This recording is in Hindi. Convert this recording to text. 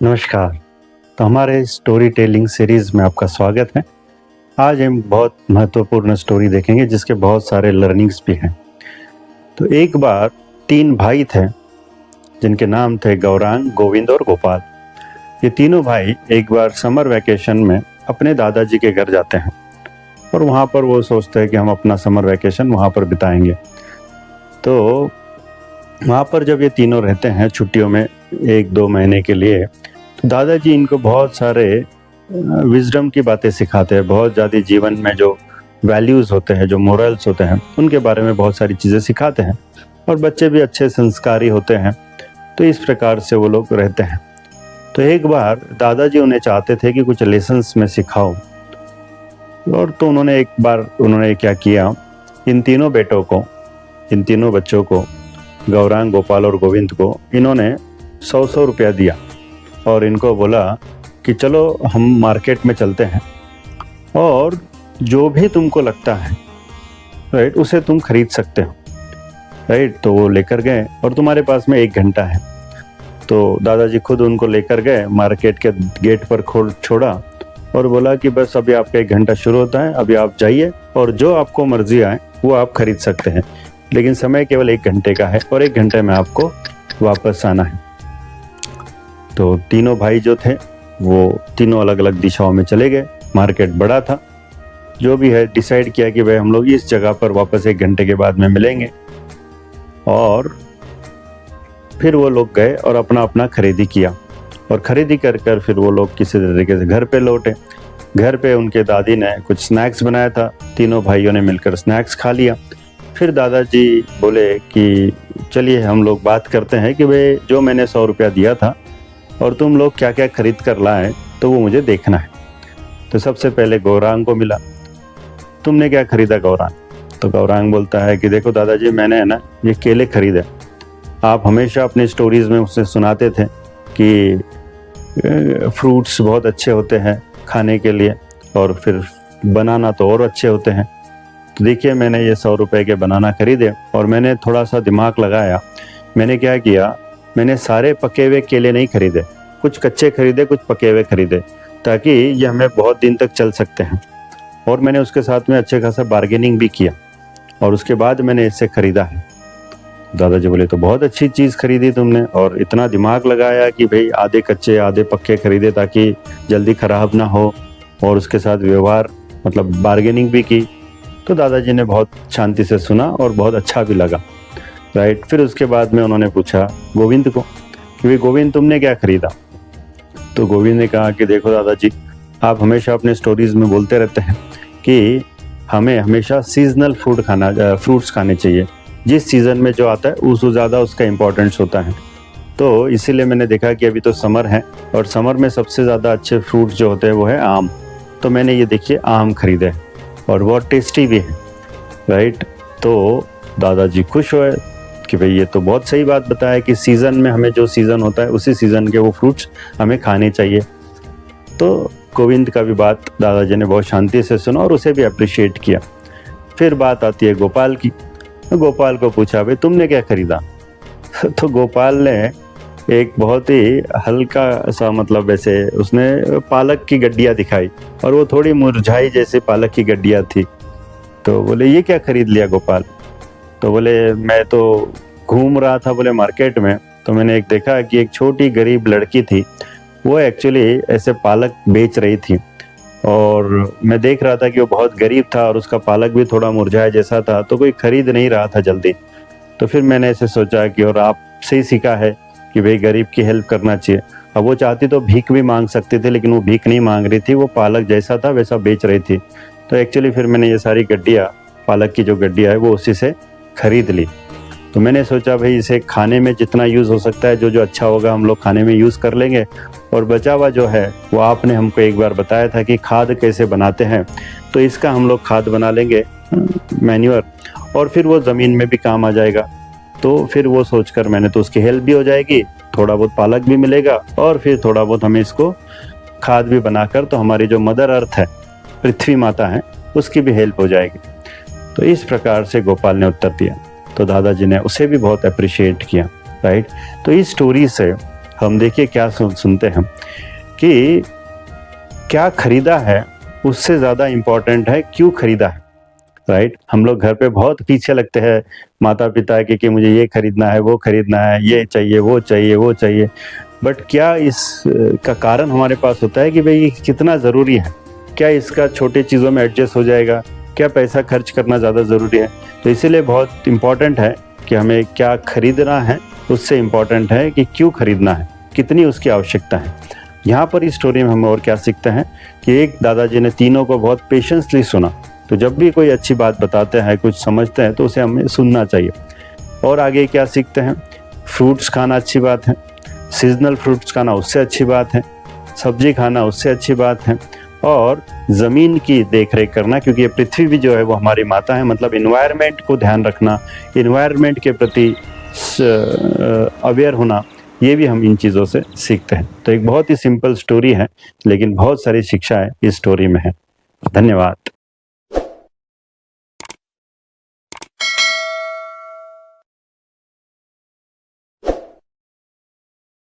नमस्कार। तो हमारे स्टोरी टेलिंग सीरीज़ में आपका स्वागत है। आज हम बहुत महत्वपूर्ण स्टोरी देखेंगे जिसके बहुत सारे लर्निंग्स भी हैं। तो एक बार 3 भाई थे जिनके नाम थे गौरांग, गोविंद और गोपाल। ये तीनों भाई एक बार समर वैकेशन में अपने दादाजी के घर जाते हैं और वहाँ पर वो सोचते हैं कि हम अपना समर वैकेशन वहाँ पर बिताएंगे। तो वहाँ पर जब ये तीनों रहते हैं छुट्टियों में 1-2 महीने के लिए, तो दादाजी इनको बहुत सारे विजडम की बातें सिखाते हैं। बहुत ज़्यादा जीवन में जो वैल्यूज़ होते हैं, जो मोरल्स होते हैं, उनके बारे में बहुत सारी चीज़ें सिखाते हैं और बच्चे भी अच्छे संस्कारी होते हैं। तो इस प्रकार से वो लोग रहते हैं। तो एक बार दादाजी उन्हें चाहते थे कि कुछ लेसन्स में सिखाओ, और तो उन्होंने क्या किया, इन तीनों बच्चों को, गौरांग, गोपाल और गोविंद को, इन्होंने 100 रुपया दिया और इनको बोला कि चलो हम मार्केट में चलते हैं और जो भी तुमको लगता है, राइट, उसे तुम खरीद सकते हो, राइट। तो वो लेकर गए और तुम्हारे पास में 1 घंटा है। तो दादाजी खुद उनको लेकर गए, मार्केट के गेट पर छोड़ा और बोला कि बस अभी आपका 1 घंटा शुरू होता है, अभी आप जाइए और जो आपको मर्जी आए वो आप खरीद सकते हैं, लेकिन समय केवल 1 घंटे का है और 1 घंटे में आपको वापस आना है। तो तीनों भाई जो थे वो तीनों अलग अलग दिशाओं में चले गए। मार्केट बड़ा था, जो भी है डिसाइड किया कि भाई हम लोग इस जगह पर वापस 1 घंटे के बाद में मिलेंगे। और फिर वो लोग गए और अपना खरीदी किया और खरीदी कर फिर वो लोग किसी तरीके से घर पे लौटे। घर पे उनके दादी ने कुछ स्नैक्स बनाया था, तीनों भाइयों ने मिलकर स्नैक्स खा लिया। फिर दादाजी बोले कि चलिए हम लोग बात करते हैं कि भाई जो मैंने 100 रुपया दिया था और तुम लोग क्या क्या खरीद कर लाए, तो वो मुझे देखना है। तो सबसे पहले गौरांग को मिला, तुमने क्या खरीदा गौरांग? तो गौरांग बोलता है कि देखो दादाजी, मैंने है ना ये केले खरीदे। आप हमेशा अपनी स्टोरीज़ में उससे सुनाते थे कि फ्रूट्स बहुत अच्छे होते हैं खाने के लिए और फिर बनाना तो और अच्छे होते हैं। तो देखिए मैंने ये 100 रुपये के बनाना खरीदे और मैंने थोड़ा सा दिमाग लगाया। मैंने क्या किया, मैंने सारे पके हुए केले नहीं खरीदे, कुछ कच्चे खरीदे, कुछ पके हुए खरीदे, ताकि ये हमें बहुत दिन तक चल सकते हैं। और मैंने उसके साथ में अच्छे खासा बार्गेनिंग भी किया और उसके बाद मैंने इससे ख़रीदा है। दादाजी बोले तो बहुत अच्छी चीज़ खरीदी तुमने और इतना दिमाग लगाया कि भाई आधे कच्चे आधे पक्के खरीदे ताकि जल्दी ख़राब ना हो, और उसके साथ व्यवहार मतलब बार्गेनिंग भी की। तो दादाजी ने बहुत शांति से सुना और बहुत अच्छा भी लगा, राइट। फिर उसके बाद में उन्होंने पूछा गोविंद को कि भाई गोविंद तुमने क्या खरीदा? तो गोविंद ने कहा कि देखो दादाजी, आप हमेशा अपने स्टोरीज़ में बोलते रहते हैं कि हमें हमेशा सीजनल फ्रूट्स खाने चाहिए। जिस सीज़न में जो आता है उससे ज़्यादा उसका इम्पोर्टेंस होता है। तो इसीलिए मैंने देखा कि अभी तो समर है और समर में सबसे ज़्यादा अच्छे फ्रूट्स जो होते हैं वो है आम। तो मैंने ये देखिए आम खरीदे और बहुत टेस्टी भी है, राइट। तो दादाजी खुश हुए कि भाई ये तो बहुत सही बात बताया कि सीज़न में हमें जो सीज़न होता है उसी सीज़न के वो फ्रूट्स हमें खाने चाहिए। तो गोविंद का भी बात दादाजी ने बहुत शांति से सुना और उसे भी अप्रिशिएट किया। फिर बात आती है गोपाल की। तो गोपाल को पूछा भाई तुमने क्या खरीदा? तो गोपाल ने एक बहुत ही हल्का सा मतलब वैसे उसने पालक की गड्डियाँ दिखाई और वो थोड़ी मुरझाई जैसे पालक की गड्डियाँ थी। तो बोले ये क्या खरीद लिया गोपाल? तो बोले मैं तो घूम रहा था बोले मार्केट में, तो मैंने एक देखा कि एक छोटी गरीब लड़की थी, वो एक्चुअली ऐसे पालक बेच रही थी और मैं देख रहा था कि वो बहुत गरीब था और उसका पालक भी थोड़ा मुरझाया जैसा था, तो कोई खरीद नहीं रहा था जल्दी। तो फिर मैंने ऐसे सोचा कि और आपसे ही सीखा है कि भाई गरीब की हेल्प करना चाहिए। अब वो चाहती तो भीख भी मांग सकती थी, लेकिन वो भीख नहीं मांग रही थी, वो पालक जैसा था वैसा बेच रही थी। तो एक्चुअली फिर मैंने ये सारी गड्डियाँ, पालक की जो गड्डियाँ है वो उसी से खरीद ली। तो मैंने सोचा भाई इसे खाने में जितना यूज़ हो सकता है, जो जो अच्छा होगा हम लोग खाने में यूज़ कर लेंगे, और बचा हुआ जो है वो आपने हमको एक बार बताया था कि खाद कैसे बनाते हैं, तो इसका हम लोग खाद बना लेंगे, मैन्योर, और फिर वो ज़मीन में भी काम आ जाएगा। तो फिर वो सोचकर मैंने तो उसकी हेल्प भी हो जाएगी, थोड़ा बहुत पालक भी मिलेगा और फिर थोड़ा बहुत हमें इसको खाद भी बनाकर, तो हमारी जो मदर अर्थ है, पृथ्वी माता है, उसकी भी हेल्प हो जाएगी। तो इस प्रकार से गोपाल ने उत्तर दिया। तो दादाजी ने उसे भी बहुत अप्रिशिएट किया, राइट। तो इस स्टोरी से हम देखिए क्या सुनते हैं कि क्या खरीदा है उससे ज़्यादा इम्पोर्टेंट है क्यों खरीदा है, राइट। हम लोग घर पे बहुत पीछे लगते हैं माता पिता के कि मुझे ये खरीदना है, वो खरीदना है, ये चाहिए, वो चाहिए, वो चाहिए, बट क्या इस का कारण हमारे पास होता है कि भाई ये कितना ज़रूरी है, क्या इसका छोटे चीज़ों में एडजस्ट हो जाएगा, क्या पैसा खर्च करना ज़्यादा ज़रूरी है। तो इसीलिए बहुत इम्पॉर्टेंट है कि हमें क्या खरीदना है उससे इम्पॉर्टेंट है कि क्यों खरीदना है, कितनी उसकी आवश्यकता है। यहाँ पर इस स्टोरी में हम और क्या सीखते हैं कि एक दादाजी ने तीनों को बहुत पेशेंसली सुना। तो जब भी कोई अच्छी बात बताते हैं, कुछ समझते हैं, तो उसे हमें सुनना चाहिए। और आगे क्या सीखते हैं, फ्रूट्स खाना अच्छी बात है, सीजनल फ्रूट्स खाना उससे अच्छी बात है, सब्जी खाना उससे अच्छी बात है, और ज़मीन की देख रेख करना, क्योंकि ये पृथ्वी भी जो है वो हमारी माता है, मतलब इन्वायरमेंट को ध्यान रखना, इन्वायरमेंट के प्रति अवेयर होना, ये भी हम इन चीज़ों से सीखते हैं। तो एक बहुत ही सिंपल स्टोरी है, लेकिन बहुत सारी शिक्षाएं इस स्टोरी में है। धन्यवाद।